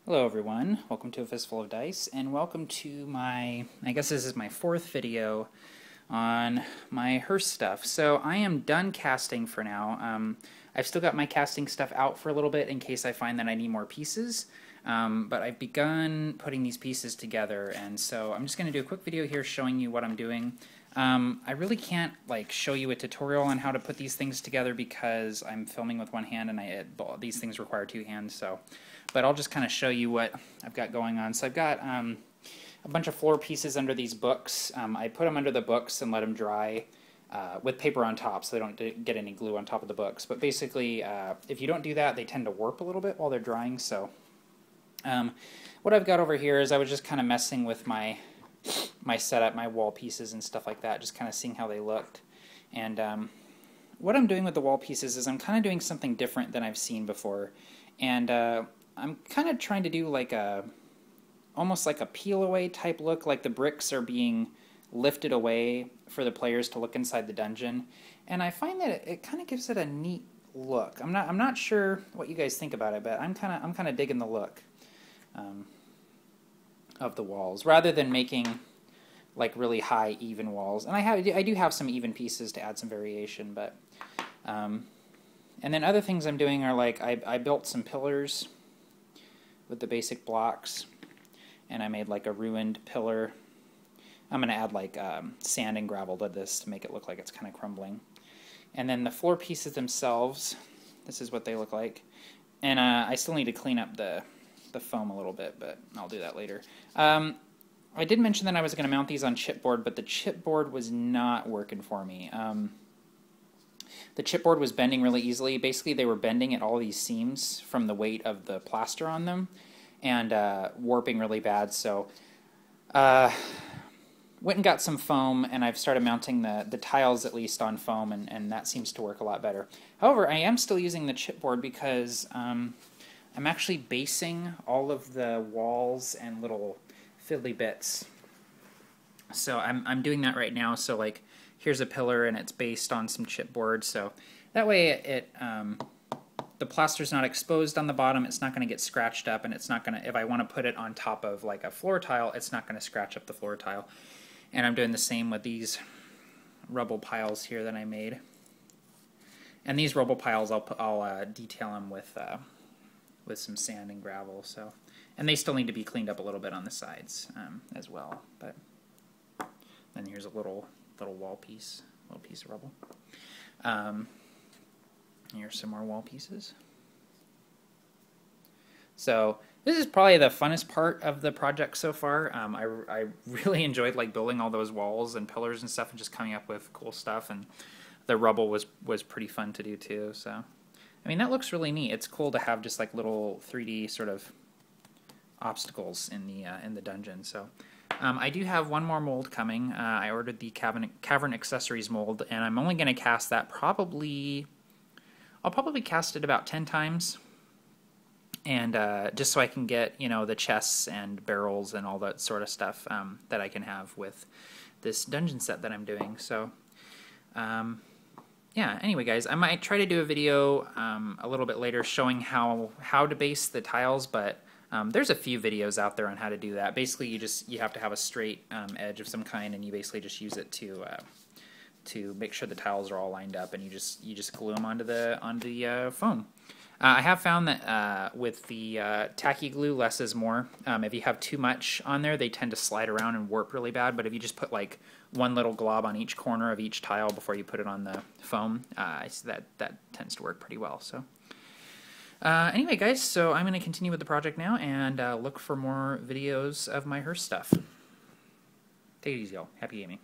Hello everyone, welcome to A Fistful of Dice, and welcome to I guess this is my fourth video on my Hirst stuff. So I am done casting for now. I've still got my casting stuff out for a little bit in case I find that I need more pieces, but I've begun putting these pieces together, and so I'm just going to do a quick video here showing you what I'm doing. I really can't show you a tutorial on how to put these things together because I'm filming with one hand and these things require two hands, but I'll just kind of show you what I've got going on. So I've got a bunch of floor pieces under these books. I put them under the books and let them dry with paper on top so they don't get any glue on top of the books. But basically, if you don't do that, they tend to warp a little bit while they're drying. So what I've got over here is I was just kind of messing with my setup, my wall pieces and stuff like that, just kind of seeing how they looked. And what I'm doing with the wall pieces is I'm kind of doing something different than I've seen before. And I'm kind of trying to do almost like a peel away type look, like the bricks are being lifted away for the players to look inside the dungeon. And I find that it kind of gives it a neat look. I'm not sure what you guys think about it, but I'm kind of digging the look of the walls rather than making really high even walls. And I do have some even pieces to add some variation, but and then other things I'm doing are I built some pillars with the basic blocks, and I made a ruined pillar. I'm going to add sand and gravel to this to make it look like it's kind of crumbling. And then the floor pieces themselves, this is what they look like. And I still need to clean up the foam a little bit, but I'll do that later. I did mention that I was going to mount these on chipboard, but the chipboard was not working for me. The chipboard was bending really easily. Basically, they were bending at all these seams from the weight of the plaster on them and warping really bad. So went and got some foam, and I've started mounting the tiles at least on foam, and that seems to work a lot better. However, I am still using the chipboard because I'm actually basing all of the walls and little fiddly bits. So I'm doing that right now. So here's a pillar and it's based on some chipboard, so that way the plaster's not exposed on the bottom, it's not going to get scratched up, and it's not going to, if I want to put it on top of a floor tile, it's not going to scratch up the floor tile. And I'm doing the same with these rubble piles here that I made. And these rubble piles I'll detail them with some sand and gravel. So, and they still need to be cleaned up a little bit on the sides as well. But then here's a little wall piece, little piece of rubble. Here's some more wall pieces. So this is probably the funnest part of the project so far. I really enjoyed building all those walls and pillars and stuff and just coming up with cool stuff, and the rubble was pretty fun to do too. So I mean, that looks really neat. It's cool to have just little 3D sort of obstacles in the dungeon. So I do have one more mold coming. I ordered the Cavern Accessories mold, and I'm only going to cast that I'll probably cast it about 10 times, and just so I can get the chests and barrels and all that sort of stuff that I can have with this dungeon set that I'm doing. So yeah, anyway guys, I might try to do a video a little bit later showing how to base the tiles, but there's a few videos out there on how to do that. Basically, you have to have a straight edge of some kind, and you basically just use it to make sure the tiles are all lined up, and you just glue them onto the foam. I have found that with the tacky glue, less is more. If you have too much on there, they tend to slide around and warp really bad. But if you just put one little glob on each corner of each tile before you put it on the foam, that tends to work pretty well. So. Anyway, guys, so I'm going to continue with the project now and look for more videos of my Hirst stuff. Take it easy, y'all. Happy gaming.